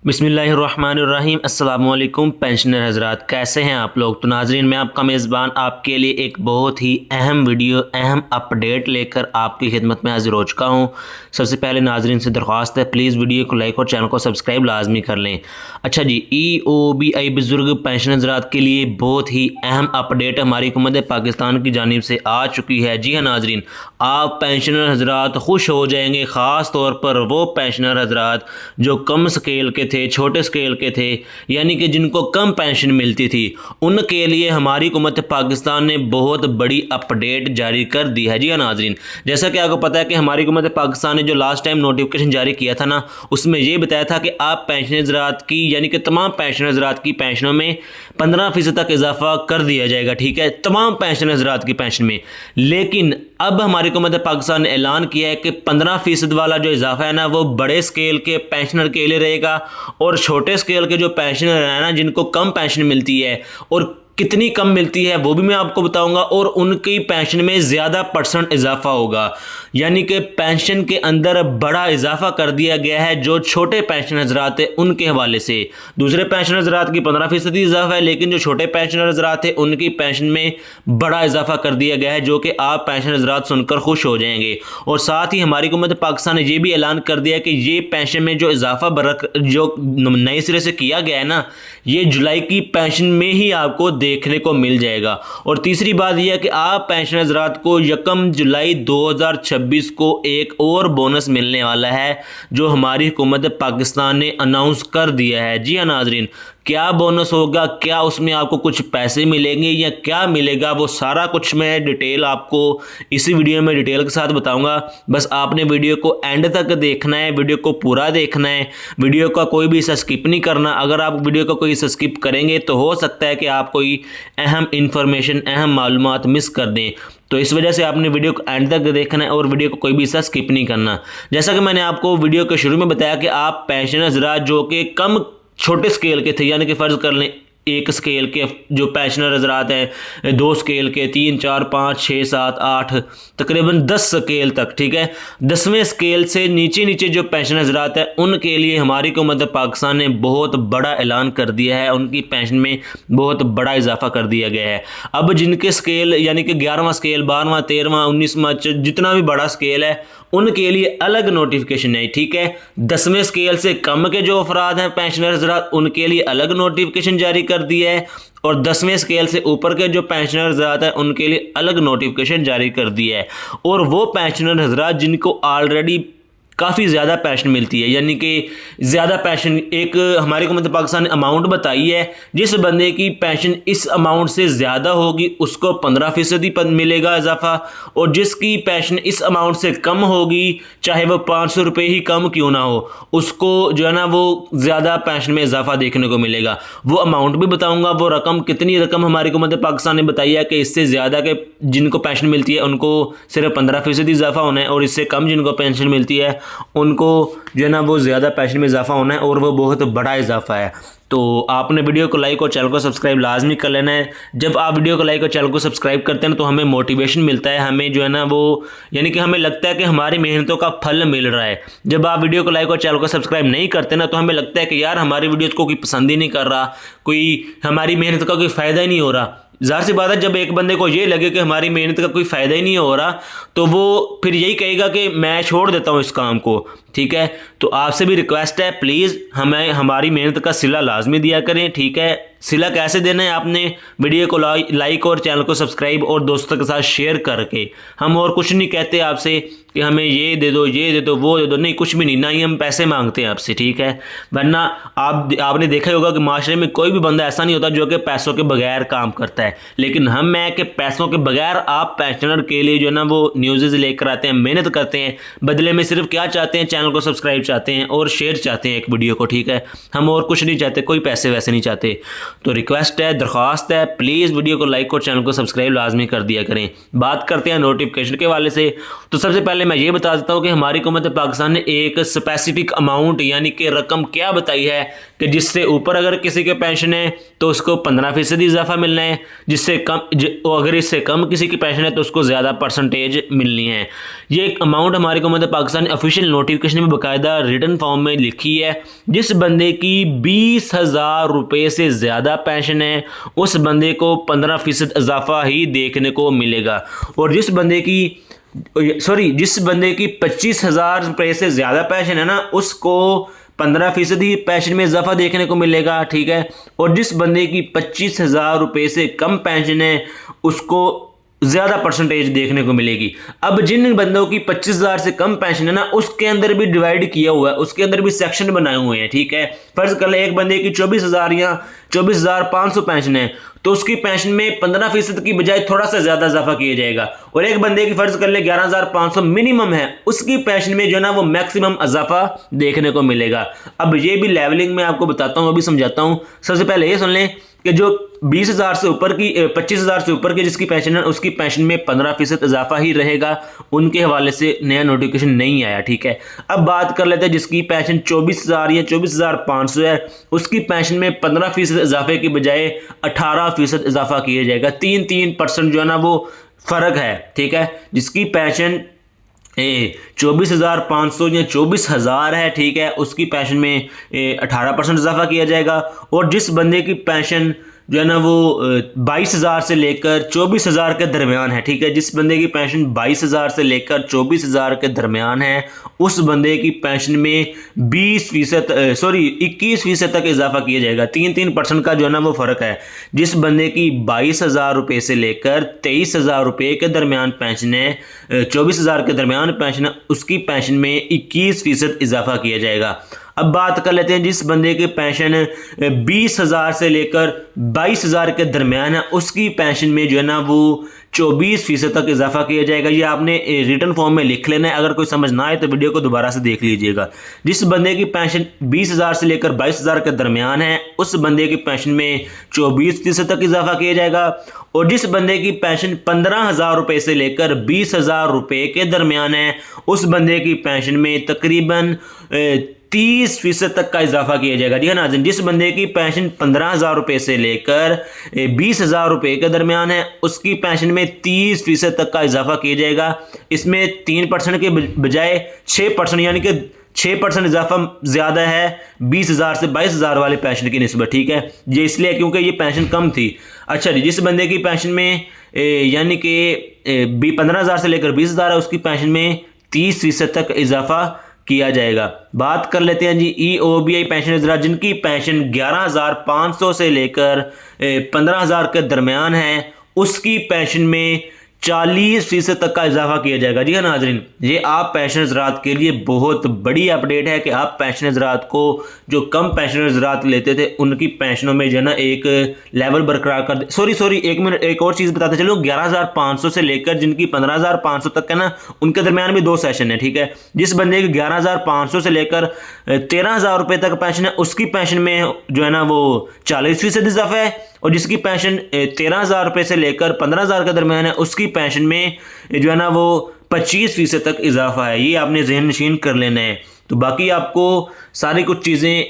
बिस्मिल्लाहिर्रहमानिर्रहीम। अस्सलामु अलैकुम पेंशनर हज़रात, कैसे हैं आप लोग। तो नाज़रीन, मैं आपका मेज़बान आपके लिए एक बहुत ही अहम वीडियो, अहम अपडेट लेकर आपकी खिदमत में हाजिर हो चुका हूं। सबसे पहले नाज़रीन से दरख्वास्त है, प्लीज़ वीडियो को लाइक और चैनल को सब्सक्राइब लाजमी कर लें। अच्छा जी, EOBI बुज़ुर्ग पेंशनर हज़रात के लिए बहुत ही अहम अपडेट हमारी हुकूमत पाकिस्तान की जानिब से आ चुकी है। जी हाँ नाज़रीन, आप पेंशनर हज़रात खुश हो जाएंगे, ख़ास तौर पर वो पेंशनर हज़रात जो कम स्केल के थे, छोटे स्केल के थे, यानी कि जिनको कम पेंशन मिलती थी, उनके लिए हमारी हुकूमत पाकिस्तान ने बहुत बड़ी अपडेट जारी कर दी है। जी हाँ नाज़रीन, जैसा कि आपको पता है कि हमारी हुकूमत पाकिस्तान ने जो लास्ट टाइम नोटिफिकेशन जारी किया था ना, उसमें ये बताया था कि आप पेंशन हज़रात की, यानी कि तमाम पेंशन हज़रात की पेंशनों में 15% तक इजाफा कर दिया जाएगा। ठीक है, तमाम पेंशन हज़रात की पेंशन में। लेकिन अब हमारी हुकूमत पाकिस्तान ने ऐलान किया है कि 15% वाला जो इजाफा है ना, वो बड़े स्केल के पेंशनर के लिए रहेगा, और छोटे स्केल के जो पेंशनर हैं ना, जिनको कम पेंशन मिलती है, और कितनी कम मिलती है वो भी मैं आपको बताऊंगा, और उनकी पेंशन में ज़्यादा % इजाफा होगा। यानी कि पेंशन के अंदर बड़ा इजाफा कर दिया गया है जो छोटे पेंशन हज़रात है उनके हवाले से। दूसरे पेंशन हज़रात की 15% इजाफा है, लेकिन जो छोटे पेंशन हज़रात है उनकी पेंशन में बड़ा इजाफा कर दिया गया है, जो कि आप पेंशन हज़रात सुनकर खुश हो जाएंगे। और साथ ही हमारी हुकूमत पाकिस्तान ने यह भी ऐलान कर दिया कि ये पेंशन में जो इजाफा जो नए सिरे से किया गया है ना, ये जुलाई की पेंशन में ही आपको देखने को मिल जाएगा। और तीसरी बात यह है कि आप पेंशन हज़रात को 1 जुलाई 2026 को एक और बोनस मिलने वाला है, जो हमारी हुकूमत पाकिस्तान ने अनाउंस कर दिया है। जी हाँ नाज़रीन, क्या बोनस होगा, क्या उसमें आपको कुछ पैसे मिलेंगे या क्या मिलेगा, वो सारा कुछ मैं डिटेल आपको इसी वीडियो में डिटेल के साथ बताऊंगा। बस आपने वीडियो को एंड तक देखना है, वीडियो को पूरा देखना है, वीडियो का कोई भी हिस्सा स्किप नहीं करना। अगर आप वीडियो का कोई हिस्सा स्किप करेंगे तो हो सकता है कि आप कोई अहम इंफॉर्मेशन, अहम मालूमात मिस कर दें। तो इस वजह से आपने वीडियो को एंड तक देखना है और वीडियो को कोई भी हिस्सा स्किप नहीं करना। जैसा कि मैंने आपको वीडियो के शुरू में बताया कि आप पेंशन हज़रात जो कि कम छोटे स्केल के थे, यानी कि फ़र्ज़ कर लें एक स्केल के जो पेंशनर हज़रात हैं, 2 स्केल के, 3, 4, 5, 6, 7, 8, तकरीबन 10 स्केल तक। ठीक है, 10वें स्केल से नीचे नीचे जो पेंशन हज़रात हैं उनके लिए हमारी हुकूमत पाकिस्तान ने बहुत बड़ा ऐलान कर दिया है, उनकी पेंशन में बहुत बड़ा इजाफा कर दिया गया है। अब जिनके स्केल, यानी कि 11वां स्केल, 12वां, 13वां, 19वां, जितना भी बड़ा स्केल है, उनके लिए अलग नोटिफिकेशन है। ठीक है, 10वें स्केल से कम के जो अफराद हैं पेंशनर हज़रात, उनके लिए अलग नोटिफिकेशन जारी कर दिया है, और 10वें स्केल से ऊपर के जो पेंशनर हज़रात हैं उनके लिए अलग नोटिफिकेशन जारी कर दिया है। और वो पेंशनर हज़रात जिनको ऑलरेडी काफ़ी ज़्यादा पेंशन मिलती है, यानी कि ज़्यादा पेंशन, एक हमारी हुकूमत पाकिस्तान ने अमाउंट बताई है, जिस बंदे की पेंशन इस अमाउंट से ज़्यादा होगी उसको 15% पर मिलेगा इजाफा, और जिसकी पेंशन इस अमाउंट से कम होगी, चाहे वो 500 रुपये ही कम क्यों ना हो, उसको जो है ना वो ज़्यादा पेंशन में इजाफा देखने को मिलेगा। वो अमाउंट भी बताऊँगा, वो रकम, कितनी रकम हमारी हुकूमत पाकिस्तान ने बताई है कि इससे ज़्यादा के जिनको पेंशन मिलती है उनको सिर्फ 15% इजाफा होना है, और इससे कम जिनको पेंशन मिलती है उनको जो है ना वो ज़्यादा पेंशन में इजाफा होना है, और वो बहुत बड़ा इजाफा है। तो आपने वीडियो को लाइक और चैनल को सब्सक्राइब लाजमी कर लेना है। जब आप वीडियो को लाइक और चैनल को सब्सक्राइब करते हैं ना, तो हमें मोटिवेशन मिलता है, हमें जो है ना वो, यानी कि हमें लगता है कि हमारी मेहनतों का फल मिल रहा है। जब आप वीडियो को लाइक और चैनल को सब्सक्राइब नहीं करते ना, तो हमें लगता है कि यार हमारी वीडियोज़ को कोई पसंद ही नहीं कर रहा, कोई हमारी मेहनत का कोई फ़ायदा ही नहीं हो रहा। ज़ाहिर सी बात है, जब एक बंदे को ये लगे कि हमारी मेहनत का कोई फ़ायदा ही नहीं हो रहा, तो वो फिर यही कहेगा कि मैं छोड़ देता हूँ इस काम को। ठीक है, तो आपसे भी रिक्वेस्ट है, प्लीज़ हमें हमारी मेहनत का सिला लाजमी दिया करें। ठीक है, सिला कैसे देना है, आपने वीडियो को लाइक और चैनल को सब्सक्राइब और दोस्तों के साथ शेयर करके। हम और कुछ नहीं कहते आपसे कि हमें ये दे दो, ये दे दो, वो दे दो, नहीं, कुछ भी नहीं, ना ही हम पैसे मांगते हैं आपसे। ठीक है, वरना आपने देखा होगा कि माशरे में कोई भी बंदा ऐसा नहीं होता जो कि पैसों के बगैर काम करता है, लेकिन हम है कि पैसों के बगैर आप पेंशनर के लिए जो है ना वो न्यूज़ लेकर आते हैं, मेहनत करते हैं, बदले में सिर्फ क्या चाहते हैं, चैनल को सब्सक्राइब चाहते हैं और शेयर चाहते हैं एक वीडियो को। ठीक है, हम और कुछ नहीं चाहते, कोई पैसे वैसे नहीं चाहते। तो रिक्वेस्ट है, दरख्वास्त है, प्लीज़ वीडियो को लाइक और चैनल को सब्सक्राइब लाजमी कर दिया करें। बात करते हैं नोटिफिकेशन के हवाले से। तो सबसे पहले मैं ये बता देता हूँ कि हमारी हुकूमत पाकिस्तान ने एक स्पेसिफिक अमाउंट, यानी कि रकम क्या बताई है कि जिससे ऊपर अगर किसी के पेंशन है तो उसको 15% इजाफा मिलना है, जिससे कम, अगर इससे कम किसी की पेंशन है तो उसको ज़्यादा % मिलनी है। ये एक अमाउंट हमारी हुकूमत पाकिस्तान ने ऑफिशियल नोटिफिकेशन नोटिफिकेशन में बाकायदा रिटन फॉर्म में लिखी है, जिस बंदे की 20,000 रुपये से ज़्यादा पेंशन है उस बंदे को 15% इजाफा ही देखने को मिलेगा, और जिस बंदे की 25,000 रुपये से ज़्यादा पेंशन है ना उसको 15% ही पेंशन में इजाफा देखने को मिलेगा, ठीक है। और जिस बंदे की 25,000 रुपये से कम पेंशन है उसको ज़्यादा परसेंटेज देखने को मिलेगी। अब जिन बंदों की 25,000 से कम पेंशन है ना उसके अंदर भी डिवाइड किया हुआ है, उसके अंदर भी सेक्शन बनाए हुए हैं, ठीक है। फर्ज कर ले एक बंदे की 24,000 या 24,500 पेंशन है तो उसकी पेंशन में 15% की बजाय थोड़ा सा ज़्यादा इजाफा किया जाएगा, और एक बंदे की फर्ज कर ले 11,500 मिनिमम है उसकी पेंशन में जो ना वो मैक्सिमम इजाफा देखने को मिलेगा। अब ये भी लेवलिंग में आपको बताता हूँ, अभी समझाता हूँ। सबसे पहले ये सुन लें कि जो 20,000 से ऊपर की 25,000 से ऊपर की जिसकी पेंशन है उसकी पेंशन में 15% इजाफा ही रहेगा, उनके हवाले से नया नोटिफिकेशन नहीं आया, ठीक है। अब बात कर लेते हैं जिसकी पेंशन 24,000 या 24,500 है उसकी पेंशन में 15% इजाफे की बजाय 18% इजाफा किया जाएगा। 3% जो है ना वो फ़र्क है, ठीक है। जिसकी पेंशन 24,500 या 24,000 है, ठीक है, उसकी पेंशन में 18% इजाफा किया जाएगा, और जिस बंदे की पेंशन जो है ना वो 22,000 से लेकर 24,000 के दरमियान है, ठीक है, जिस बंदे की पेंशन 22,000 से लेकर 24,000 के दरमियान है उस बंदे की पेंशन में 21% तक इजाफा किया जाएगा। 3% का जो है ना वो फ़र्क है। जिस बंदे की 22,000 रुपये से लेकर 23,000 रुपये के दरमियान पेंशन है, 24,000 के दरमियान पेंशन है, उसकी पेंशन में 21% इजाफा किया जाएगा। अब बात कर लेते हैं जिस बंदे की पेंशन 20,000 से लेकर 22,000 के दरमियान है उसकी पेंशन में जो है ना वो 24% तक इजाफा किया जाएगा। ये आपने रिटन फॉर्म में लिख लेना है, अगर कोई समझ ना आए तो वीडियो को दोबारा से देख लीजिएगा। जिस बंदे की पेंशन 20,000 से लेकर 22,000 के दरमियान है उस बंदे की पेंशन में 24% तक इजाफा किया जाएगा, और जिस बंदे की पेंशन 15,000 रुपये से लेकर 20,000 रुपये के दरमियान है उस बंदे की पेंशन में तकरीबन 30% तक का इजाफा किया जाएगा। जी हाँ नाज़रीन, जिस बंदे की पेंशन 15,000 रुपये से लेकर 20,000 रुपये के दरमियान है उसकी पेंशन में 30% तक का इजाफा किया जाएगा। इसमें 3% के बजाय 6%, यानी कि 6% इजाफा ज़्यादा है 20,000 से 22,000 वाले पेंशन की निस्बत, ठीक है। ये इसलिए क्योंकि ये पेंशन कम थी। अच्छा जी, जिस बंदे की पेंशन में यानी कि 15,000 से लेकर 20,000 है उसकी पेंशन में 30% तक इजाफा किया जाएगा। बात कर लेते हैं जी EOBI पेंशन हज़रात जिनकी पेंशन 11,500 से लेकर 15,000 के दरमियान है उसकी पेंशन में 40% तक का इजाफा किया जाएगा। जी हाँ नाज़रीन, ये आप पेंशन हज़रात के लिए बहुत बड़ी अपडेट है कि आप पेंशन हज़रात को जो कम पेंशन हज़रात लेते थे उनकी पेंशनों में जो है ना एक लेवल बरकरार कर दे। सॉरी एक मिनट, एक और चीज़ बताते चलो। 11,500 से लेकर जिनकी 15,500 तक है ना उनके दरमियान भी 2 सेशन है, ठीक है। जिस बंदे की 11,500 से लेकर 13,000 रुपये तक पेंशन है उसकी पेंशन में जो है ना वो 40% इजाफा है, और जिसकी पेंशन 13,000 रुपये से लेकर 15,000 के दरमियान है उसकी पेंशन में जो है ना वो 25% तक इजाफा है। ये आपने ज़हन नशीन कर लेना है। तो बाकी आपको सारी कुछ चीज़ें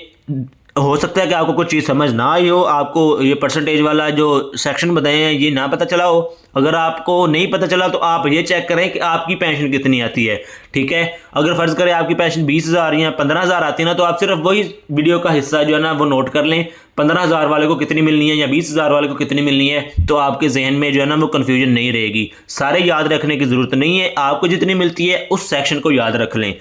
हो सकता है कि आपको कुछ चीज़ समझ ना आई हो, आपको ये परसेंटेज वाला जो सेक्शन बताए हैं ये ना पता चला हो। अगर आपको नहीं पता चला तो आप ये चेक करें कि आपकी पेंशन कितनी आती है, ठीक है। अगर फ़र्ज़ करें आपकी पेंशन 20,000 या 15,000 आती है ना तो आप सिर्फ वही वीडियो का हिस्सा जो है ना वो नोट कर लें, 15,000 वाले को कितनी मिलनी है या 20,000 वाले को कितनी मिलनी है, तो आपके जहन में जो है ना वो कन्फ्यूजन नहीं रहेगी। सारे याद रखने की ज़रूरत नहीं है, आपको जितनी मिलती है उस सेक्शन को याद रख लें।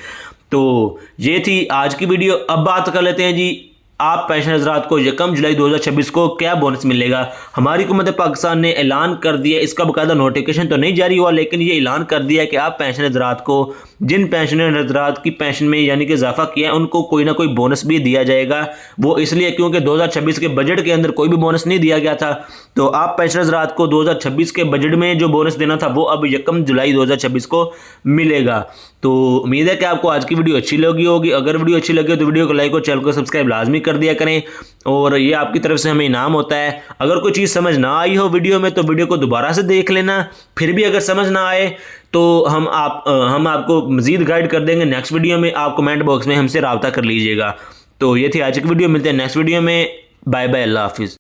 तो ये थी आज की वीडियो। अब बात कर लेते हैं जी आप पेंशन हज़रात को 1 जुलाई 2026 को क्या बोनस मिलेगा। हमारी हुकूमत पाकिस्तान ने ऐलान कर दिया, इसका बाकायदा नोटिफिकेशन तो नहीं जारी हुआ लेकिन ये ऐलान कर दिया कि आप पेंशन हज़रात को जिन पेंशनर हज़रात की पेंशन में यानी कि इजाफा किया है उनको कोई ना कोई बोनस भी दिया जाएगा। वो इसलिए क्योंकि 2026 के बजट के अंदर कोई भी बोनस नहीं दिया गया था, तो आप पेंशन हज़रात को 2026 के बजट में जो बोनस देना था वो अब 1 जुलाई 2026 को मिलेगा। तो उम्मीद है कि आपको आज की वीडियो अच्छी लगी होगी। अगर वीडियो अच्छी लगी तो वीडियो को लाइक और चैनल को सब्सक्राइब लाजमी कर दिया करें, और ये आपकी तरफ से हमें इनाम होता है। अगर कोई चीज़ समझ ना आई हो वीडियो में तो वीडियो को दोबारा से देख लेना, फिर भी अगर समझ ना आए तो हम आपको मज़ीद गाइड कर देंगे नेक्स्ट वीडियो में। आप कमेंट बॉक्स में हमसे रब्ता कर लीजिएगा। तो ये थी आज की वीडियो, मिलते हैं नेक्स्ट वीडियो में। बाय बाय, अल्लाह हाफिज़।